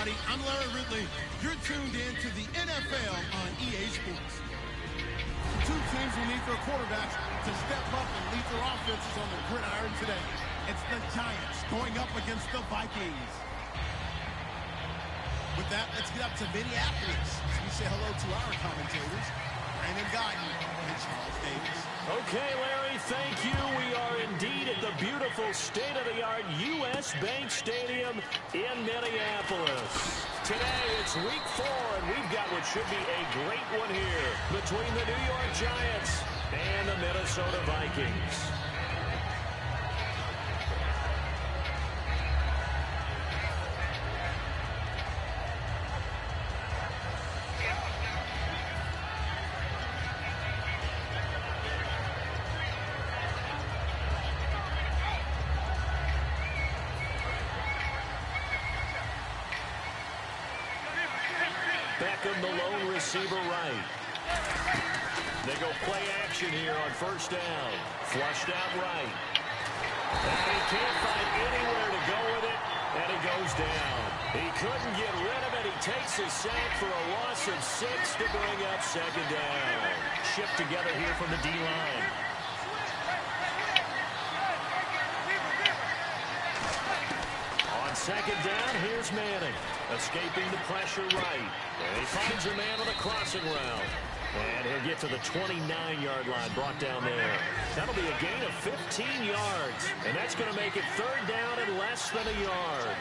everybody. I'm Larry Ridley. You're tuned in to the NFL on EA Sports. Two teams will need their quarterbacks to step up and lead their offenses on the gridiron today. It's the Giants going up against the Vikings. With that, let's get up to Minneapolis as we say hello to our commentators, Brandon Guyton and Charles Davis. Okay, Larry, thank you. We are indeed at the beautiful state-of-the-art U.S. Bank Stadium in Minneapolis. Today, it's week 4, and we've got what should be a great one here between the New York Giants and the Minnesota Vikings. Beckham, the lone receiver, right. They go play action here on first down. Flushed out right. And he can't find anywhere to go with it, and he goes down. He couldn't get rid of it. He takes a sack for a loss of 6 to bring up second down. Shift together here from the D-line. On second down, here's Manning. Escaping the pressure right. And he finds a man on the crossing route. And he'll get to the 29-yard line, brought down there. That'll be a gain of 15 yards. And that's going to make it third down and less than a yard.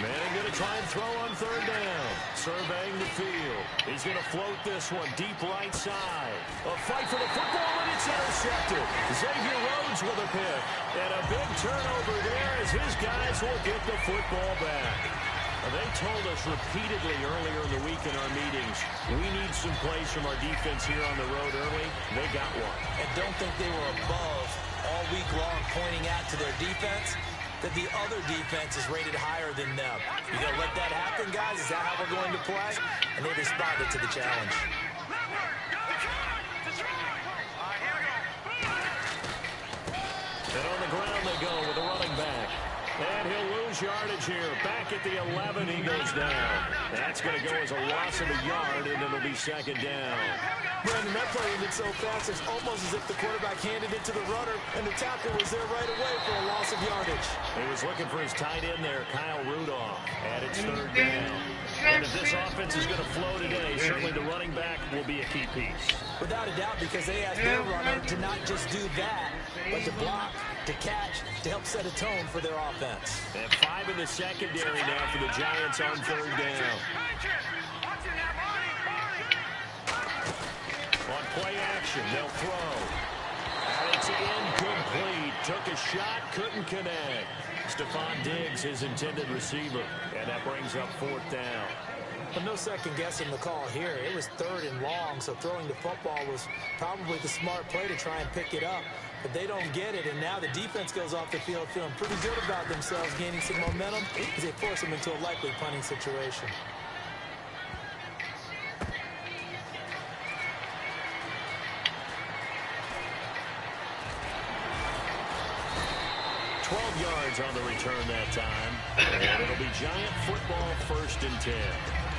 Manning going to try and throw on third down. Surveying the field. He's going to float this one deep right side. A fight for the football, and it's intercepted. Xavier Rhodes with a pick. And a big turnover there as his guys will get the football back. They told us repeatedly earlier in the week in our meetings, we need some plays from our defense here on the road early. They got one. And don't think they were above all week long pointing out to their defense that the other defense is rated higher than them. You gonna let that happen, guys? Is that how we're going to play? And they responded to the challenge. And on the ground they go with a running back. And he'll lose yardage here. Back at the 11, he goes down. That's going to go as a loss of a yard, and it'll be second down. Brandon, that play ended so fast, it's almost as if the quarterback handed it to the runner, and the tackle was there right away for a loss of yardage. He was looking for his tight end there, Kyle Rudolph. And it's third down. And if this offense is going to flow today, certainly the running back will be a key piece. Without a doubt, because they asked their runner to not just do that, but to block, to catch, to help set a tone for their offense. And 5 in the secondary now for the Giants on third down. On play action, they'll throw. And it's incomplete. Took a shot, couldn't connect. Stephon Diggs, his intended receiver. And that brings up fourth down. But no second guessing the call here. It was third and long, so throwing the football was probably the smart play to try and pick it up. But they don't get it, and now the defense goes off the field feeling pretty good about themselves, gaining some momentum as they force them into a likely punting situation. 12 yards on the return that time. And it'll be Giant football, 1st and 10.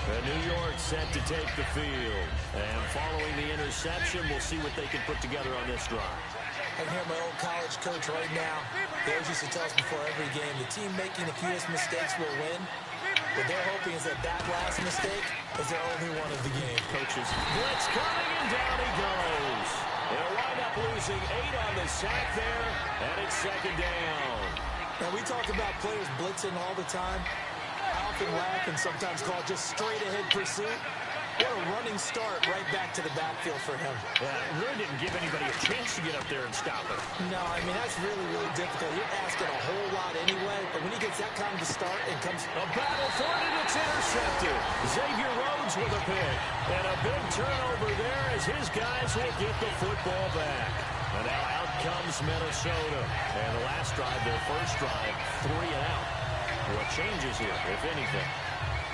New York set to take the field. And following the interception, we'll see what they can put together on this drive. I can hear my old college coach right now. He always used to tell us before every game, the team making the fewest mistakes will win. What they're hoping is that last mistake is their only one of the game. Coaches, blitz coming, and down he goes. They'll wind up losing 8 on the sack there, and it's second down. Now, we talk about players blitzing all the time. I often laugh and sometimes call it just straight-ahead pursuit. What a running start right back to the backfield for him. Yeah, it really didn't give anybody a chance to get up there and stop it. No, I mean, that's really, really difficult. You're asking a whole lot anyway, but when he gets that kind of a start and comes... A battle for it, and it's intercepted. Xavier Rhodes with a pick. And a big turnover there as his guys will get the football back. And now out comes Minnesota. And the last drive, their first drive, 3 and out. What changes here, if anything?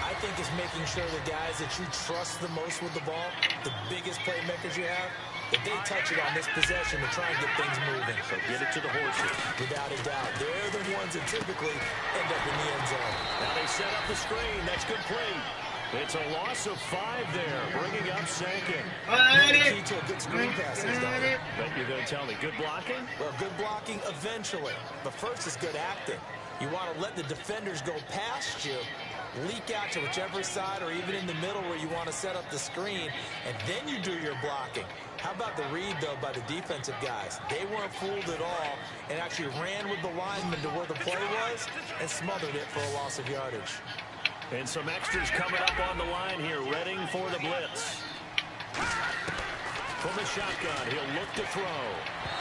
I think it's making sure the guys that you trust the most with the ball, the biggest playmakers you have, that they touch it on this possession to try and get things moving. So get it to the horses. Without a doubt. They're the ones that typically end up in the end zone. Now they set up the screen. That's complete. It's a loss of 5 there, bringing up second. The key to a good screen pass is, though. Bet you're going to tell me, good blocking? Well, good blocking eventually. But first is good acting. You want to let the defenders go past you, leak out to whichever side or even in the middle where you want to set up the screen, and then you do your blocking. How about the read, though, by the defensive guys? They weren't fooled at all and actually ran with the lineman to where the play was and smothered it for a loss of yardage. And some extras coming up on the line here, readying for the blitz. From the shotgun, he'll look to throw.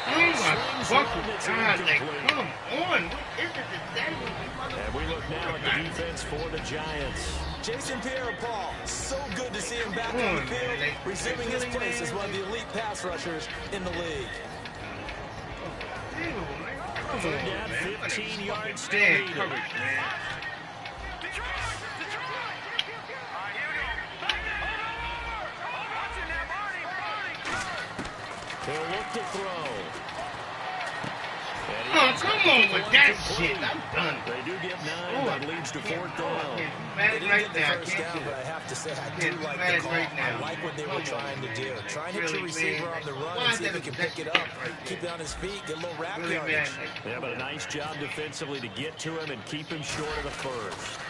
Oh my fucking God, like, come on. What is it today? And we look now at the defense for the Giants. Jason Pierre-Paul, so good to see him back on the field, resuming his place as one of the elite pass rushers in the league. Third down, 15 yards still needed. He'll look to throw. Oh, come on with that shit. I'm done. They do get 9, that leads to 4th down. They didn't get the first down, but I have to say, I do like the call. I like what they were trying to do. Try and hit your receiver on the run and see if he can pick it up. Keep it on his feet, get a little rack yardage. Yeah, but a nice job defensively to get to him and keep him short of the first.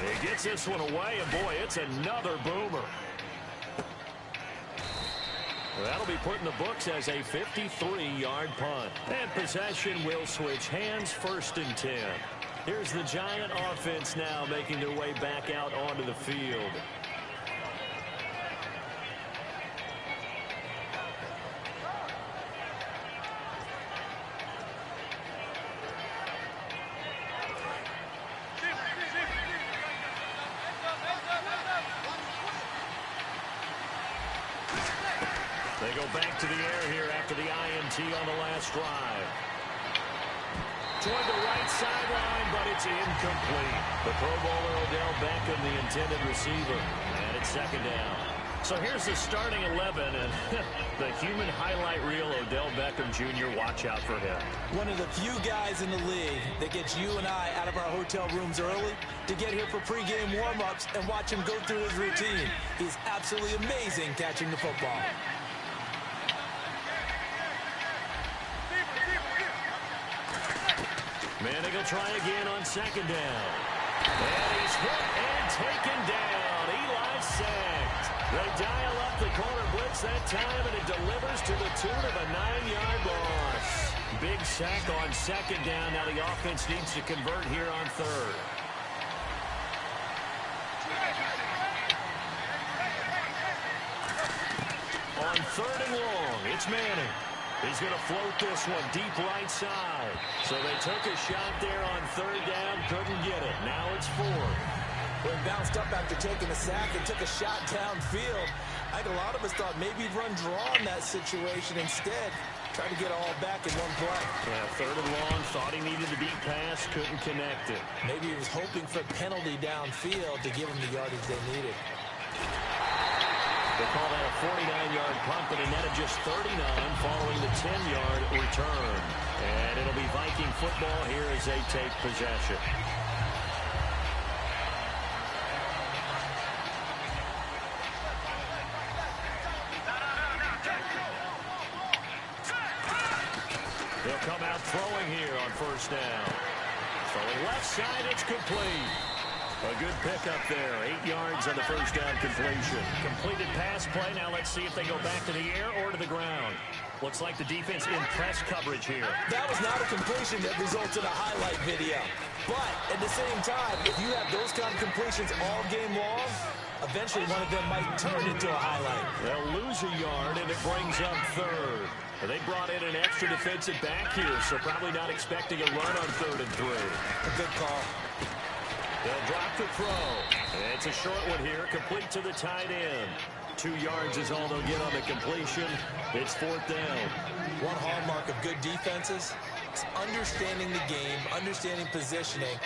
He gets this one away, and boy, it's another boomer. That'll be put in the books as a 53-yard punt. And possession will switch hands, 1st and 10. Here's the Giant offense now making their way back out onto the field. They go back to the air here after the INT on the last drive. Toward the right sideline, but it's incomplete. The Pro Bowler Odell Beckham, the intended receiver. And it's 2nd down. So here's the starting 11, and the human highlight reel, Odell Beckham Jr., watch out for him. One of the few guys in the league that gets you and I out of our hotel rooms early to get here for pregame warm-ups and watch him go through his routine. He's absolutely amazing catching the football. Manning will try again on 2nd down. And he's hit and taken down. Eli sacked. They dial up the corner blitz that time, and it delivers to the tune of a 9-yard loss. Big sack on 2nd down. Now the offense needs to convert here on 3rd. On 3rd and long, it's Manning. He's going to float this one deep right side. So they took a shot there on 3rd down, couldn't get it. Now it's 4th. When bounced up after taking a sack and took a shot downfield, I think a lot of us thought maybe he'd run draw in that situation instead. Tried to get it all back in one play. Yeah, 3rd and long, thought he needed the deep pass, couldn't connect it. Maybe he was hoping for a penalty downfield to give him the yardage they needed. They call that a 49-yard punt, but a net of just 39 following the 10-yard return. And it'll be Viking football here as they take possession. They'll come out throwing here on 1st down. Throwing left side, it's complete. A good pickup there. 8 yards on the 1st down completion. Completed pass play. Now let's see if they go back to the air or to the ground. Looks like the defense in press coverage here. That was not a completion that results in a highlight video. But at the same time, if you have those kind of completions all game long, eventually one of them might turn into a highlight. They'll lose a yard, and it brings up 3rd. They brought in an extra defensive back here, so probably not expecting a run on 3rd and 3. A good call. They'll drop the throw. It's a short one here, complete to the tight end. 2 yards is all they'll get on the completion. It's 4th down. One hallmark of good defenses is understanding the game, understanding positioning,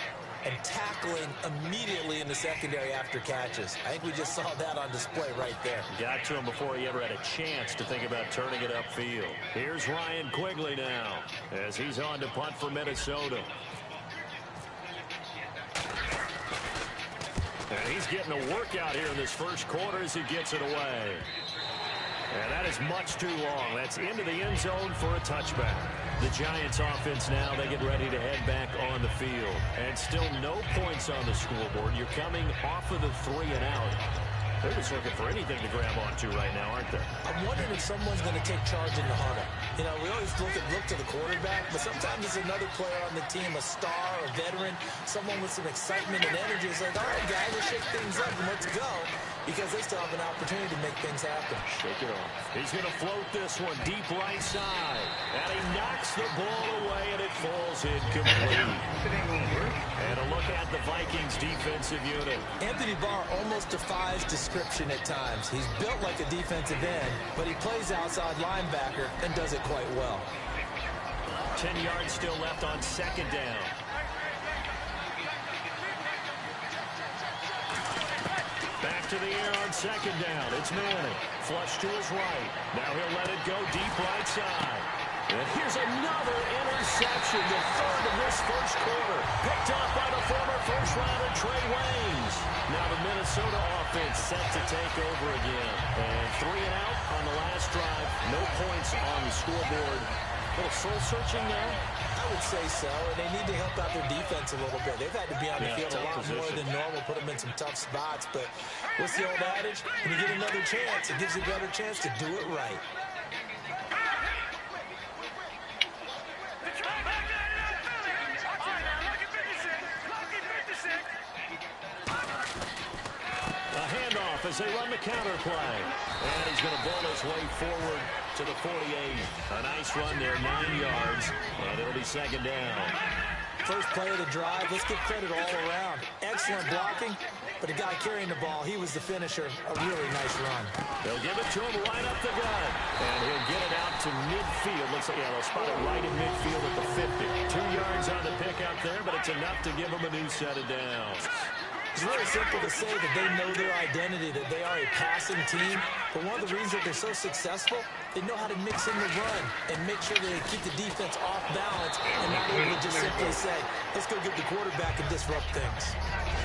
and tackling immediately in the secondary after catches. I think we just saw that on display right there. Got to him before he ever had a chance to think about turning it upfield. Here's Ryan Quigley now as he's on to punt for Minnesota. And he's getting a workout here in this first quarter as he gets it away. And that is much too long. That's into the end zone for a touchback. The Giants offense now, they get ready to head back on the field. And still no points on the scoreboard. You're coming off of the 3 and out. They're just looking for anything to grab onto right now, aren't they? I'm wondering if someone's going to take charge in the huddle. You know, we always look to the quarterback, but sometimes it's another player on the team, a star, a veteran, someone with some excitement and energy. It's like, all right, guys, let's shake things up and let's go, because they still have an opportunity to make things happen. Shake it off. He's going to float this one deep right side. And he knocks the ball away, and it falls incomplete. And a look at the Vikings defensive unit. Anthony Barr almost defies description at times. He's built like a defensive end, but he plays outside linebacker and does it quite well. 10 yards still left on second down. Back to the air on second down. It's Manning. Flush to his right. Now he'll let it go deep right side. And here's another interception, the third of this first quarter. Picked up by the former first-rounder Trey Waynes. Now the Minnesota offense set to take over again. And 3 and out on the last drive. No points on the scoreboard. A little soul-searching now? I would say so, and they need to help out their defense a little bit. They've had to be on the field a lot more than normal, put them in some tough spots. But what's the old adage? When you get another chance, it gives you a better chance to do it right. As they run the counter play. And he's going to ball his way forward to the 48. A nice run there, 9 yards. And it'll be second down. First play of the drive, let's give credit all around. Excellent blocking, but the guy carrying the ball, he was the finisher. A really nice run. They'll give it to him right up the gut. And he'll get it out to midfield. Looks like, yeah, they'll spot it right in midfield at the 50. 2 yards on the pick out there, but it's enough to give him a new set of downs. It's really simple to say that they know their identity, that they are a passing team. But one of the reasons that they're so successful, they know how to mix in the run and make sure that they keep the defense off balance and not able to just simply say, let's go get the quarterback and disrupt things.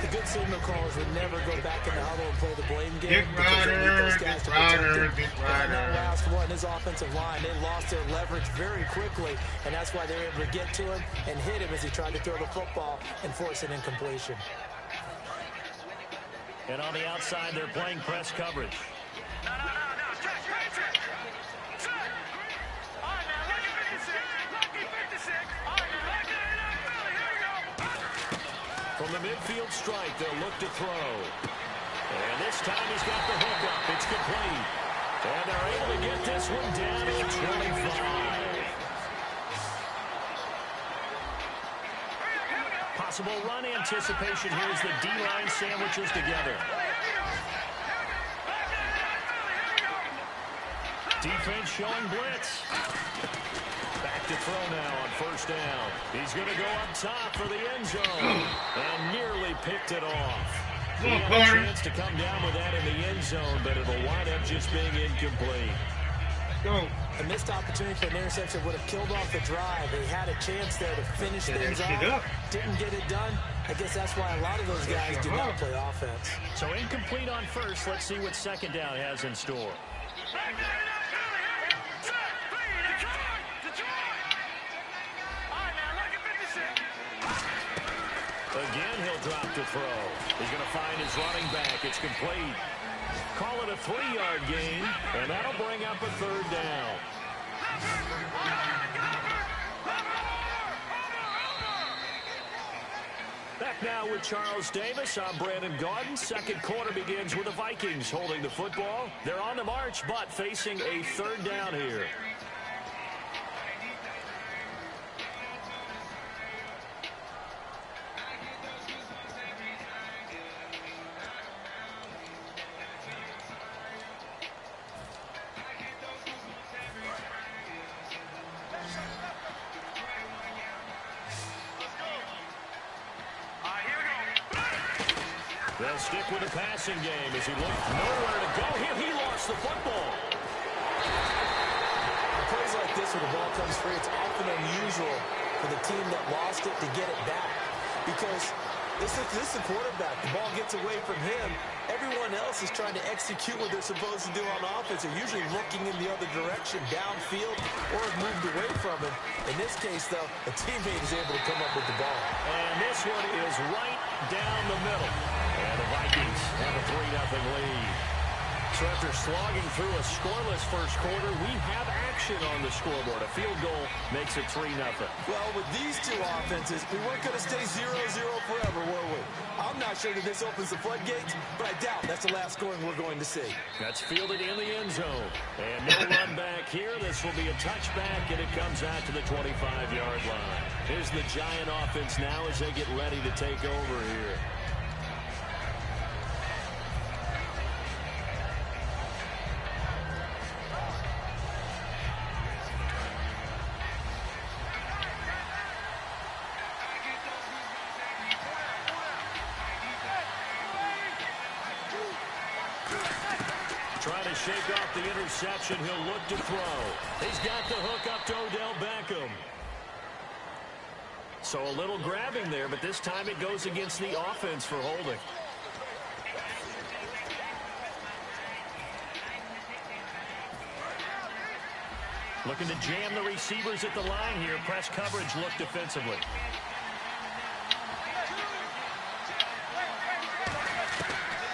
The good signal callers would never go back in the huddle and play the blame game because they need those guys to protect them. And that last one, his offensive line, they lost their leverage very quickly, and that's why they were able to get to him and hit him as he tried to throw the football and force an incompletion. And on the outside, they're playing press coverage. From the midfield strike, they'll look to throw. And this time he's got the hook up. It's complete. And they're able to get this one down to 25. Possible run anticipation here as the D-line sandwiches together. Defense showing blitz. Back to throw now on first down. He's going to go up top for the end zone. And nearly picked it off. He had a chance to come down with that in the end zone, but it'll wind up just being incomplete. Go. A missed opportunity for an interception would have killed off the drive. They had a chance there to finish things off. Didn't get it done. I guess that's why a lot of those guys do not play offense. So incomplete on first. Let's see what second down has in store. Again, he'll drop to throw. He's going to find his running back. It's complete. Call it a 3-yard gain, and that'll bring up a third down. Back now with Charles Davis. I'm Brandon Gaudin. Second quarter begins with the Vikings holding the football. They're on the march, but facing a third down here. They'll stick with the passing game as he looked nowhere to go here. He lost the football. Plays like this where the ball comes free, it's often unusual for the team that lost it to get it back. Because this is the quarterback. The ball gets away from him. Everyone else is trying to execute what they're supposed to do on offense. They're usually looking in the other direction, downfield, or have moved away from him. In this case, though, a teammate is able to come up with the ball. And this one is right down the middle. And the Vikings have a 3-0 lead. So after slogging through a scoreless first quarter, we have action on the scoreboard. A field goal makes it 3-0. Well, with these two offenses, we weren't going to stay 0-0 forever, were we? I'm not sure that this opens the floodgates, but I doubt that's the last scoring we're going to see. That's fielded in the end zone. And no run back here. This will be a touchback, and it comes out to the 25-yard line. Here's the Giant offense now as they get ready to take over here. Trying to shake off the interception. He'll look to throw. He's got the hook up to Odell Beckham. So a little grabbing there, but this time it goes against the offense for holding. Looking to jam the receivers at the line here. Press coverage look defensively.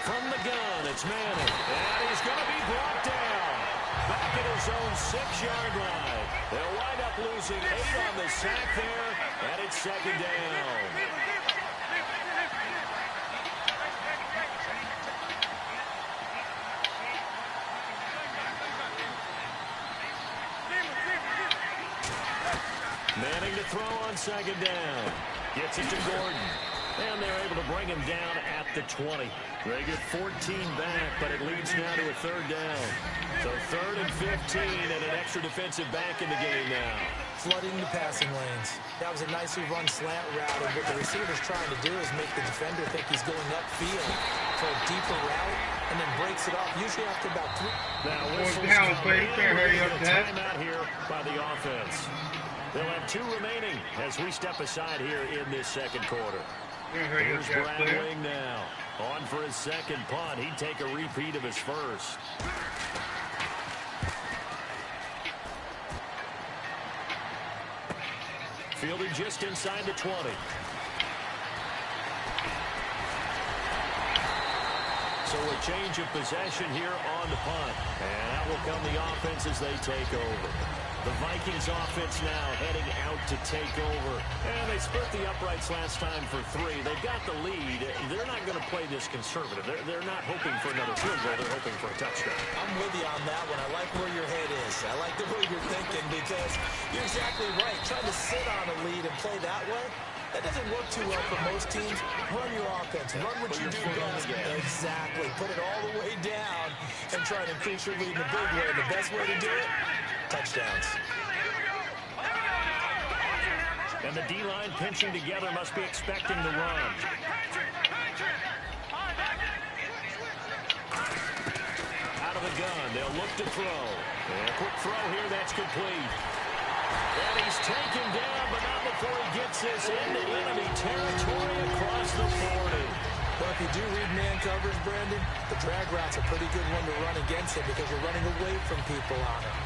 From the gun, it's Manning. And he's going to be brought down. Back at his own 6-yard line. They'll wind up losing 8 on the sack there. And it's second down. Manning to throw on second down. Gets it to Gordon. And they're able to bring him down at the 20. They get 14 back, but it leads now to a third down. So 3rd and 15 and an extra defensive back in the game now. Flooding the passing lanes. That was a nicely run slant route, and what the receiver's trying to do is make the defender think he's going upfield for a deeper route, and then breaks it off, usually after about 3. Now whistles come in. Hurry up, timeout here by the offense. They'll have 2 remaining as we step aside here in this second quarter. Here's Brad Wing now. On for his second punt. He'd take a repeat of his first. Fielded just inside the 20. So a change of possession here on the punt. And that will come the offense as they take over. The Vikings offense now heading out to take over. And they split the uprights last time for 3. They've got the lead. They're not going to play this conservative. They're not hoping for another field goal. They're hoping for a touchdown. I'm with you on that one. I like where your head is. I like the way you're thinking because you're exactly right. Trying to sit on a lead and play that way, that doesn't work too well for most teams. Run your offense. Run what you do best. Exactly. Put it all the way down and try to increase your lead in a big way. The best way to do it, touchdowns. And the D-line pinching together must be expecting the run. Out of the gun, they'll look to throw. And a quick throw here, that's complete. And he's taken down, but not before he gets this into enemy territory across the 40. Well, if you do read man coverage, Brandon, the drag route's a pretty good one to run against him because you're running away from people on it.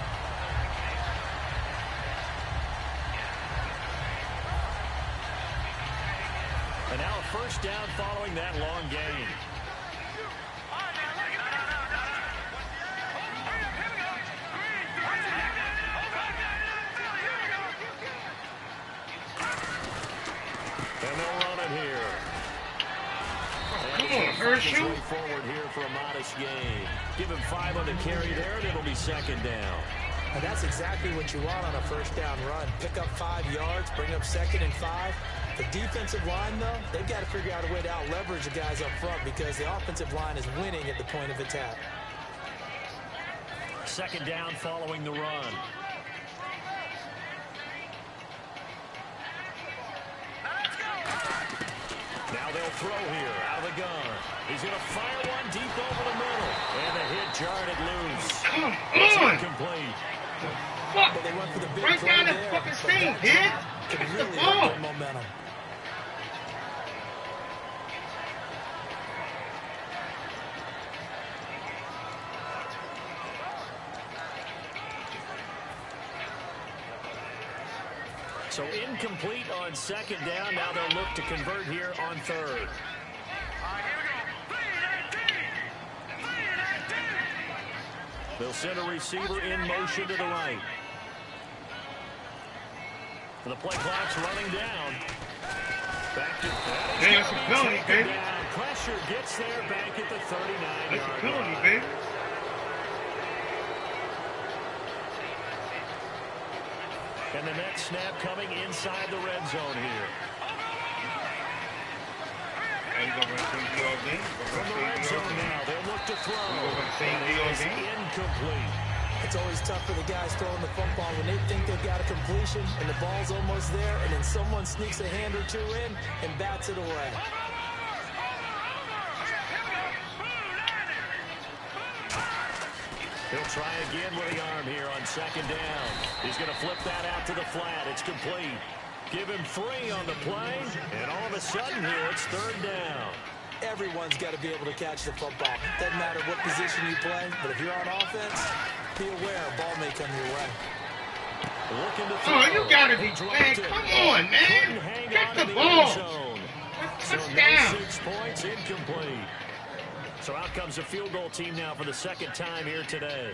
And now a first down following that long gain. And they'll run it here. Come on, Herschel. Forward here for a modest gain. Give him 5 on the carry there, and it'll be second down. And that's exactly what you want on a first down run. Pick up 5 yards, bring up 2nd and 5. The defensive line, though, they've got to figure out a way to out-leverage the guys up front because the offensive line is winning at the point of attack. Second down following the run. Now they'll throw here out of the gun. He's going to fire one deep over the middle. And the hit jarred it loose. Come It's on! incomplete. Fuck! But they went for the big Break play down the there, fucking but thing, that kid! drop could That's the really ball! help their momentum. So incomplete on second down. Now they'll look to convert here on third. They'll send a receiver in motion to the right. The play clock's running down. Back to That's a penalty, baby. Pressure gets there back at the 39-yard That's a line. penalty, baby. And the next snap coming inside the red zone here. And you gonna run the same deal again? From the red zone now, they'll look to throw. You gonna run the same deal It is again? incomplete. It's always tough for the guys throwing the football when they think they've got a completion and the ball's almost there, and then someone sneaks a hand or two in and bats it away. He'll try again with the arm here on second down. He's going to flip that out to the flat. It's complete. Give him 3 on the play, and all of a sudden here it's third down. Everyone's got to be able to catch the football. Doesn't matter what position you play, but if you're on offense, be aware a ball may come your way. Looking to throw. Oh, you gotta be, man, come on, man. Get the ball. So Touchdown. no 6 points, incomplete. So out comes the field goal team now for the second time here today.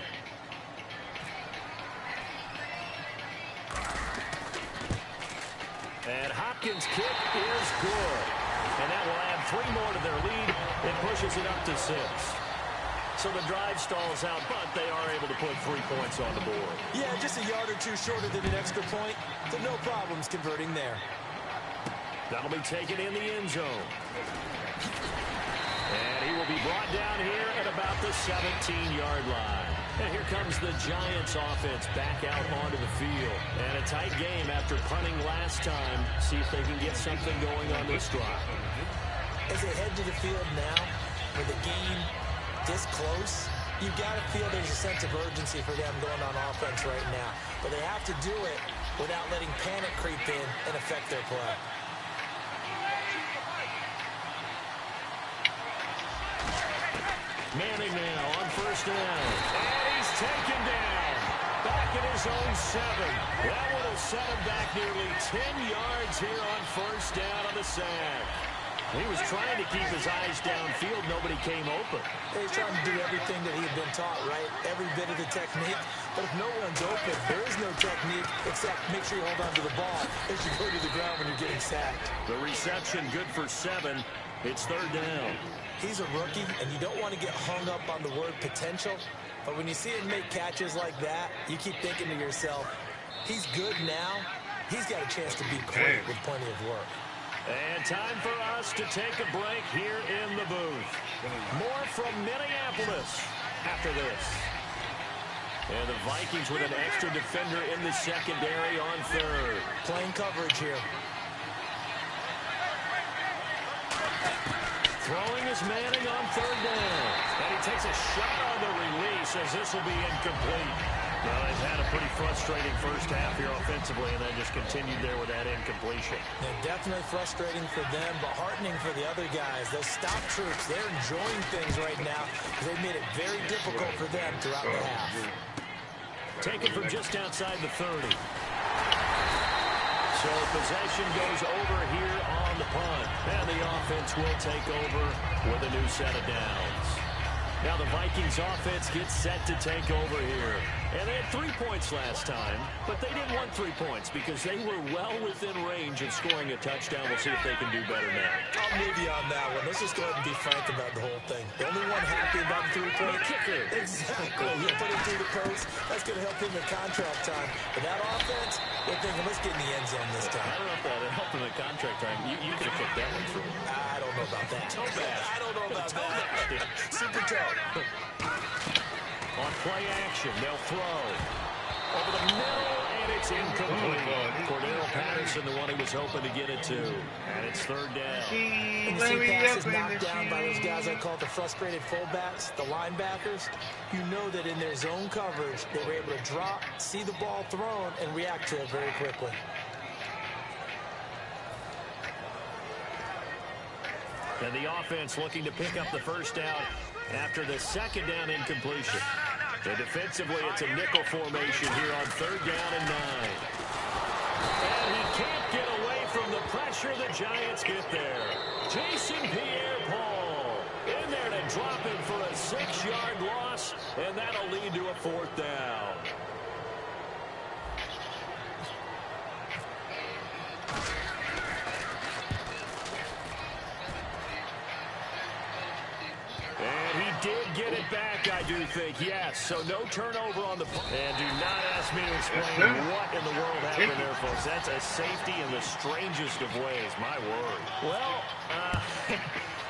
And Hopkins' kick is good. And that will add 3 more to their lead. It pushes it up to 6. So the drive stalls out, but they are able to put 3 points on the board. Yeah, just a yard or two shorter than an extra point, so no problems converting there. That'll be taken in the end zone. And he will be brought down here at about the 17-yard line. And here comes the Giants offense back out onto the field. And a tight game after punting last time. See if they can get something going on this drive. As they head to the field now, with the game this close, you've got to feel there's a sense of urgency for them going on offense right now. But they have to do it without letting panic creep in and affect their play. Manning now on first down. And he's taken down. Back at his own 7. That would have set him back nearly 10 yards here on first down on the sack. He was trying to keep his eyes downfield. Nobody came open. He's trying to do everything that he had been taught, right? Every bit of the technique. But if no one's open, there is no technique except make sure you hold on to the ball as you go to the ground when you're getting sacked. The reception good for 7. It's third down. He's a rookie, and you don't want to get hung up on the word potential. But when you see him make catches like that, you keep thinking to yourself, he's good now. He's got a chance to be great with plenty of work. And time for us to take a break here in the booth. More from Minneapolis after this. And the Vikings with an extra defender in the secondary on third. Playing coverage here. Throwing is Manning on third down. And he takes a shot on the release as this will be incomplete. Well, they've had a pretty frustrating first half here offensively, and they just continued there with that incompletion. Yeah, definitely frustrating for them, but heartening for the other guys. Those stop troops, they're enjoying things right now because they've made it very difficult for them throughout the half. Taken from just outside the 30. So possession goes over here on the punt. And the offense will take over with a new set of downs. Now the Vikings offense gets set to take over here. And they had 3 points last time, but they didn't want 3 points because they were well within range of scoring a touchdown. We'll see if they can do better now. I'm with you on that one. Let's just go ahead and be frank about the whole thing. The only one happy about the 3-point kicker. Exactly. You put it through the post. That's going to help him in contract time. But that offense, they're thinking, let's get in the end zone this time. I don't know if that helped in the contract time. You could have kicked that one through. I don't know about that. Toe bash. I don't know about that. Super toe. On play action, they'll throw. Over the middle, and And it's incomplete. Cordero Patterson, the one he was hoping to get it to. And it's third down. And you see passes knocked down by those guys I call the frustrated fullbacks, the linebackers. You know that in their zone coverage, they were able to drop, see the ball thrown, and react to it very quickly. And the offense looking to pick up the first down after the second down incompletion. So defensively, it's a nickel formation here on third down and 9. And he can't get away from the pressure. The Giants get there. Jason Pierre-Paul in there to drop him for a 6-yard loss, and that'll lead to a fourth down. And he did get it back, I do think. Yes, so no turnover on the play. And do not ask me to explain what in the world happened there, folks. That's a safety in the strangest of ways, my word. Well,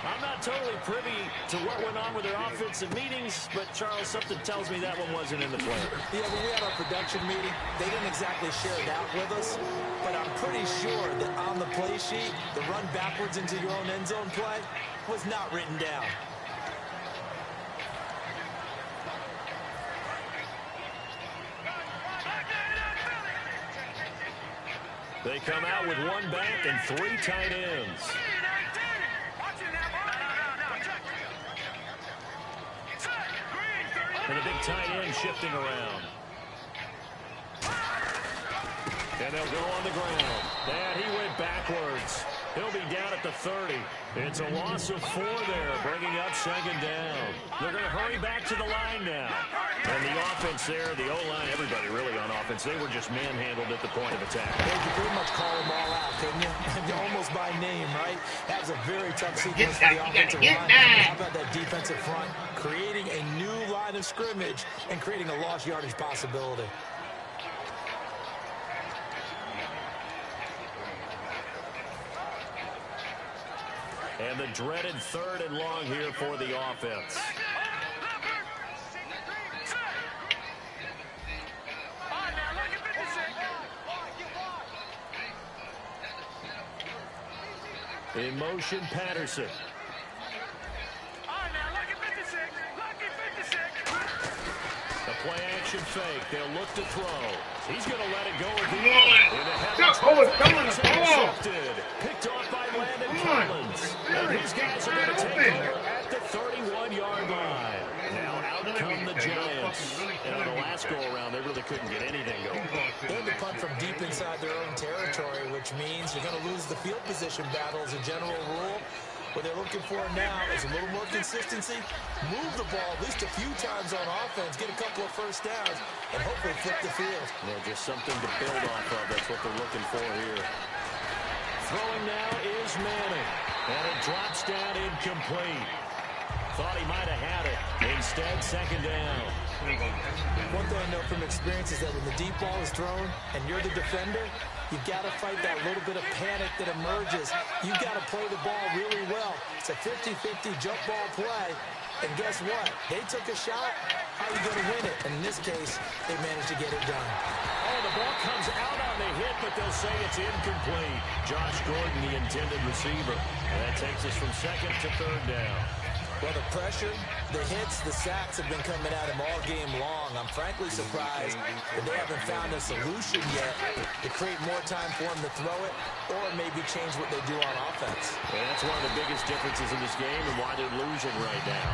I'm not totally privy to what went on with their offensive meetings, but, Charles, something tells me that one wasn't in the plan. Yeah, when we had our production meeting, they didn't exactly share that with us, but I'm pretty sure that on the play sheet, the run backwards into your own end zone play was not written down. They come out with one back and 3 tight ends. And a big tight end shifting around. And they'll go on the ground. And he went backwards. He'll be down at the 30. It's a loss of 4 there, bringing up second down. They're going to hurry back to the line now. And the offense there, the O-line, everybody really on offense, they were just manhandled at the point of attack. Well, you could pretty much call them all out, couldn't you? Almost by name, right? That was a very tough sequence for the offensive line. How about that defensive front? Creating a new line of scrimmage and creating a lost yardage possibility. And the dreaded third and long here for the offense. In motion, Patterson. The play action fake. They'll look to throw. He's going to let it go again. Intercepted. Picked off by Landon Collins. And his guys are going to take over at the 31-yard line. Now out come the Giants. And on the last go-around, they really couldn't get anything going. They had to punt from deep inside their own territory, which means you're going to lose the field position battle as a general rule. What they're looking for now is a little more consistency, move the ball at least a few times on offense, get a couple of first downs, and hopefully flip the field. Yeah, just something to build off of. That's what they're looking for here. Throwing now is Manning, and it drops down incomplete. Thought he might have had it. Instead, second down. One thing I know from experience is that when the deep ball is thrown and you're the defender, you've got to fight that little bit of panic that emerges. You've got to play the ball really well. It's a 50-50 jump ball play. And guess what? They took a shot. How are you going to win it? And in this case, they managed to get it done. Oh, the ball comes out on the hit, but they'll say it's incomplete. Josh Gordon, the intended receiver. And that takes us from second to third down. Well, the pressure, the hits, the sacks have been coming at him all game long. I'm frankly surprised that they haven't found a solution yet to create more time for him to throw it or maybe change what they do on offense. And that's one of the biggest differences in this game and why they're losing right now.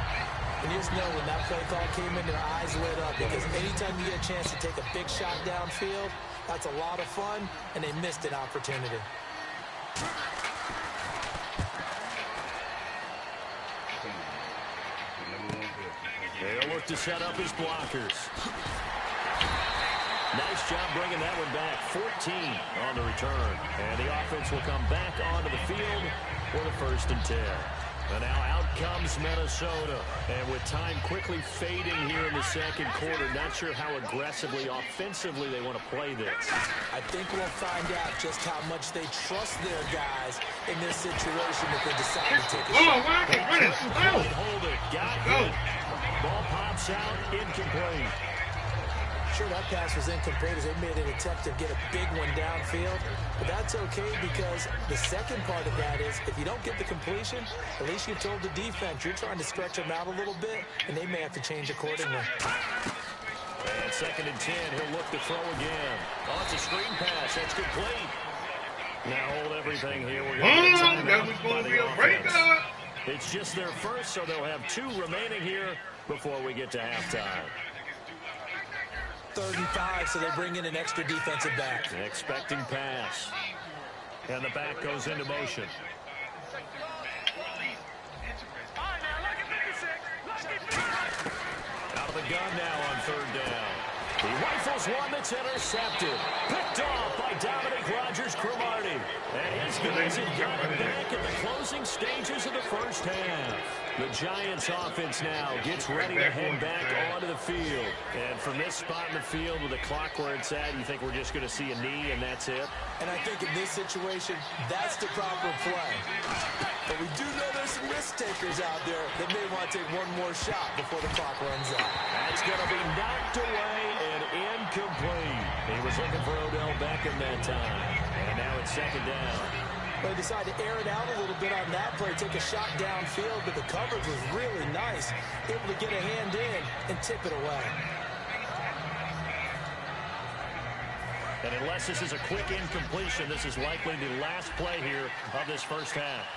And you just know when that play call came in, their eyes lit up because anytime you get a chance to take a big shot downfield, that's a lot of fun, and they missed an opportunity. They'll look to set up his blockers. Nice job bringing that one back. 14 on the return. And the offense will come back onto the field for the 1st and 10. And now out comes Minnesota. And with time quickly fading here in the second quarter, not sure how aggressively, offensively they want to play this. I think we'll find out just how much they trust their guys in this situation if they decide to take a shot. Hold it. Got it. Ball pops out. Incomplete. Sure, that pass was incomplete as they made an attempt to get a big one downfield. But that's okay because the second part of that is if you don't get the completion, at least you told the defense you're trying to stretch them out a little bit, and they may have to change accordingly. And 2nd and 10, he'll look to throw again. Oh, it's a screen pass. That's complete. Now hold everything here. We're going to that was going to be a breakup. It's just their first, so they'll have 2 remaining here before we get to halftime. 3rd and 5, so they bring in an extra defensive back. An expecting pass. And the back goes into motion. Out of the gun now on 3rd down. He rifles one that's intercepted. Picked off by Dominic Rodgers-Cromartie. And his guys have got it back in the closing stages of the first half. The Giants offense now gets ready to head back onto the field. And from this spot in the field with the clock where it's at, you think we're just going to see a knee and that's it? And I think in this situation, that's the proper play. But we do know there's some risk takers out there that may want to take one more shot before the clock runs out. That's going to be knocked away and incomplete. He was looking for Odell Beckham that time. And now it's 2nd down. They decided to air it out a little bit on that play, take a shot downfield, but the coverage was really nice. Able to get a hand in and tip it away. And unless this is a quick incompletion, this is likely the last play here of this first half.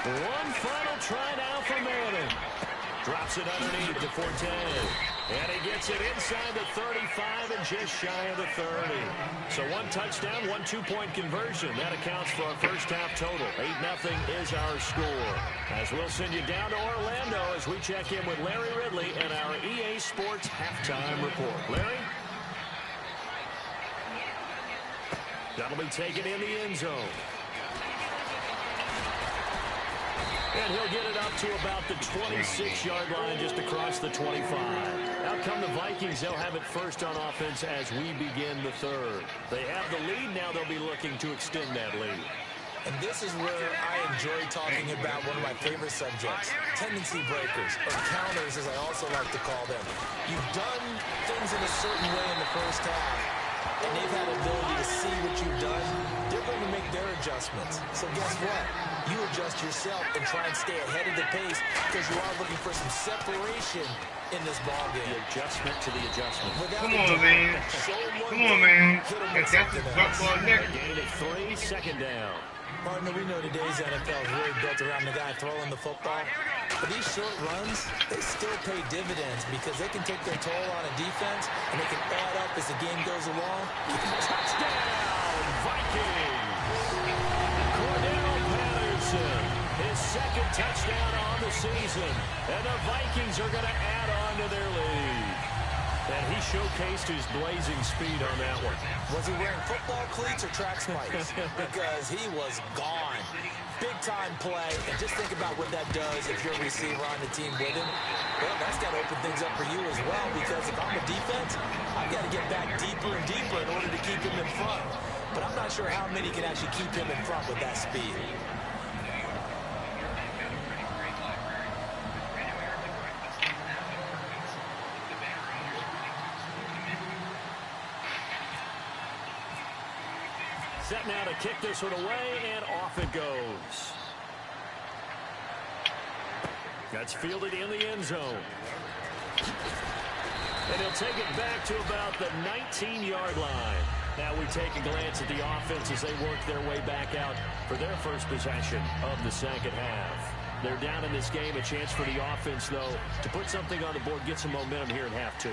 One final try now for Manning. Drops it underneath to Forte. And he gets it inside the 35 and just shy of the 30. So 1 touchdown, 1 2-point conversion. That accounts for our first half total. 8-0 is our score. As we'll send you down to Orlando as we check in with Larry Ridley and our EA Sports halftime report. Larry? That'll be taken in the end zone. And he'll get it up to about the 26-yard line, just across the 25. Out come the Vikings. They'll have it first on offense as we begin the 3rd. They have the lead. Now they'll be looking to extend that lead. And this is where I enjoy talking about one of my favorite subjects, tendency breakers, or counters, as I also like to call them. You've done things in a certain way in the first half, and they've had the ability to see what you've done. They're going to make their adjustments. So guess what? You adjust yourself and try and stay ahead of the pace because you are looking for some separation in this ballgame. The adjustment to the adjustment. Come on, man. Come on, man. That's the buck ball next. Gain of 3, 2nd down. Partner, we know today's NFL is really built around the guy throwing the football. But these short runs, they still pay dividends because they can take their toll on a defense and they can add up as the game goes along. Touchdown, Vikings! His 2nd touchdown on the season. And the Vikings are going to add on to their lead. And he showcased his blazing speed on that one. Was he wearing football cleats or track spikes? Because he was gone. Big-time play. And just think about what that does if you're a receiver on the team with him. Well, that's got to open things up for you as well. Because if I'm a defense, I've got to get back deeper and deeper in order to keep him in front. But I'm not sure how many can actually keep him in front with that speed. Set now to kick this one away, and off it goes. That's fielded in the end zone. And he'll take it back to about the 19-yard line. Now we take a glance at the offense as they work their way back out for their first possession of the second half. They're down in this game. A chance for the offense, though, to put something on the board, get some momentum here in half 2.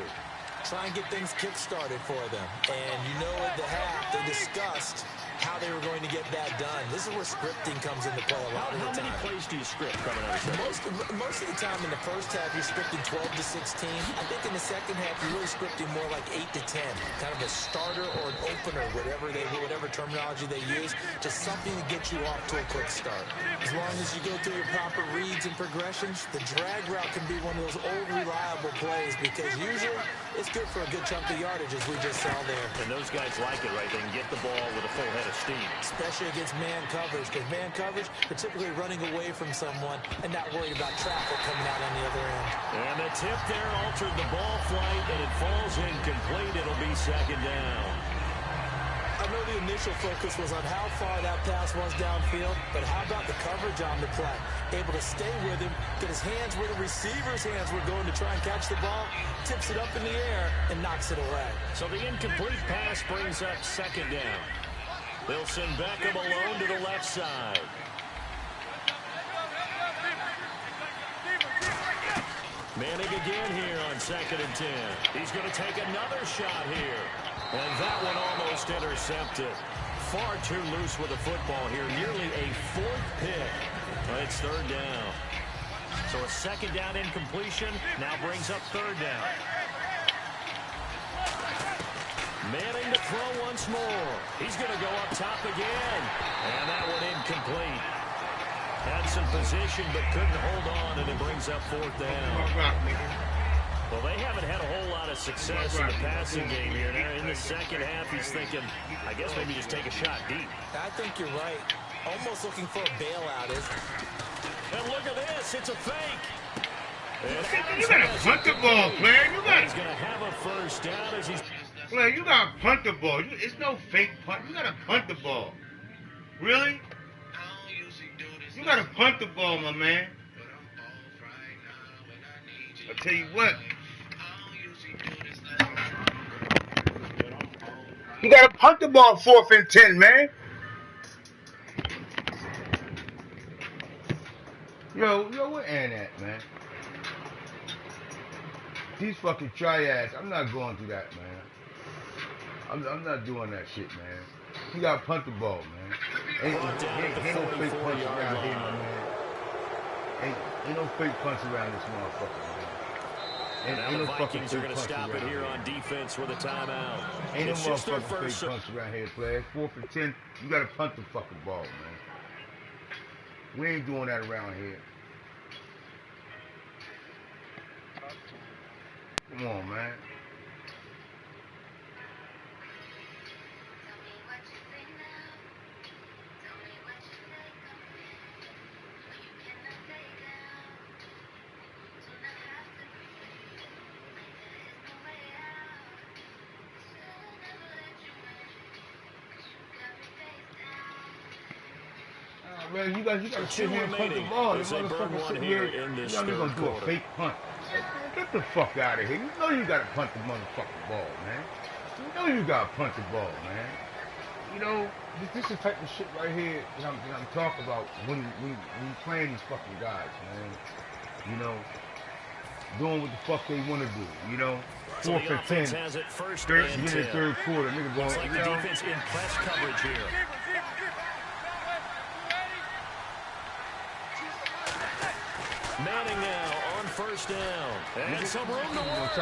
Try and get things kick-started for them. And you know at the half, they discussed how they were going to get that done. This is where scripting comes into play a lot of the time. How many plays do you script coming out of that? Most of the time in the first half, you're scripting 12 to 16. I think in the second half, you're really scripting more like 8 to 10. Kind of a starter or an opener, whatever terminology they use, just something to get you off to a quick start. As long as you go through your proper reads and progressions, the drag route can be one of those old reliable plays because usually it's good for a good chunk of yardage as we just saw there. And those guys like it, right? They can get the ball with a full head of steam. Especially against man coverage, because man coverage, they're typically running away from someone and not worried about traffic coming out on the other end. And the tip there altered the ball flight, and it falls incomplete. It'll be second down. I know the initial focus was on how far that pass was downfield, but how about the coverage on the play? Able to stay with him, get his hands where the receiver's hands were going to try and catch the ball, tips it up in the air, and knocks it away. So the incomplete pass brings up second down. They'll send Beckham alone to the left side. Manning again here on 2nd and 10. He's going to take another shot here. And that one almost intercepted. Far too loose with the football here. Nearly a 4th pick. But it's 3rd down. So a 2nd down incompletion now brings up 3rd down. Manning to throw once more. He's going to go up top again. And that one incomplete. Had some position but couldn't hold on, and it brings up 4th down. Well, they haven't had a whole lot of success in the passing game here. Now, in the second half, he's thinking, I guess maybe just take a shot deep. I think you're right. Almost looking for a bailout. And look at this. It's a fake. And You gotta punt the ball, player. He's going to have a 1st down as he's... Player, you gotta punt the ball. It's no fake punt. You gotta punt the ball. Really? You gotta punt the ball, my man. I'll tell you what. You gotta punt the ball 4th and 10, man. Yo, where Ann at, man? These fucking triads, I'm not going through that, man. I'm not doing that shit, man. You gotta punt the ball, man. Ain't no fake punch around here, my man. Ain't no fake punch around this motherfucker, man. And the Vikings are going to stop it here on defense with a timeout. Ain't no motherfucking fake punch around here, player. 4th and 10, you gotta punt the fucking ball, man. We ain't doing that around here. Come on, man. Man, you gotta sit here and punt the ball. You motherfucker sit here. You know you're gonna do a fake punt. Get the fuck out of here. You know you gotta punt the motherfucking ball, man. You know you gotta punt the ball, man. You know, this is the type of shit right here that I'm talking about when playing these fucking guys, man. You know, doing what the fuck they want to do, you know. 4th and 10. Has it 1st in and the 10. 3rd quarter. Nigga going, Looks like the defense in press coverage here. Manning now on 1st down. And some room to work. I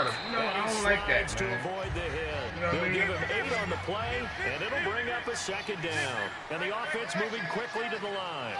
don't like that, to avoid the hit. You know what I They'll mean? give him 8 on the play, and it'll bring up a 2nd down. And the offense moving quickly to the line.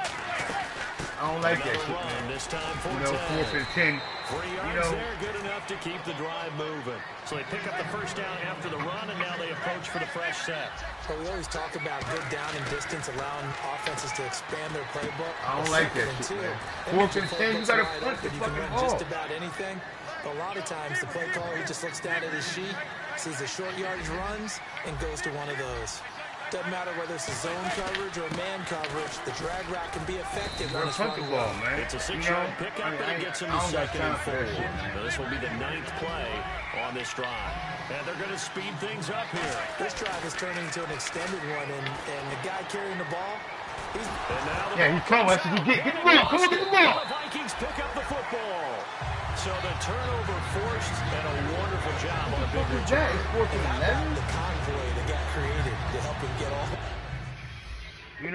I don't like that shit, run, man. this time for 10. 4th and 10. 3 yards there, good enough to keep the drive moving. So they pick up the 1st down after the run, and now they approach for the fresh set. So we always talk about good down and distance, allowing offenses to expand their playbook. I don't like that shit, man. 4th and 10, you gotta punt the fucking ball. Just about anything. But a lot of times, the play caller, he just looks down at his sheet, sees the short yardage runs, and goes to one of those. Doesn't matter whether it's a zone coverage or a man coverage, the drag route can be effective when it's run well. Man. It's a 6-yard pickup, and it gets him to 2nd and 4. This will be the 9th play on this drive. And they're going to speed things up here. This drive is turning into an extended one, and the guy carrying the ball, he's coming. That's what you get. Get the ball. Come on, get the ball. The Vikings pick up the football. So the turnover forced, and a wonderful job on a big return. It's 4th and 11. The convoy that got created to help him get off. You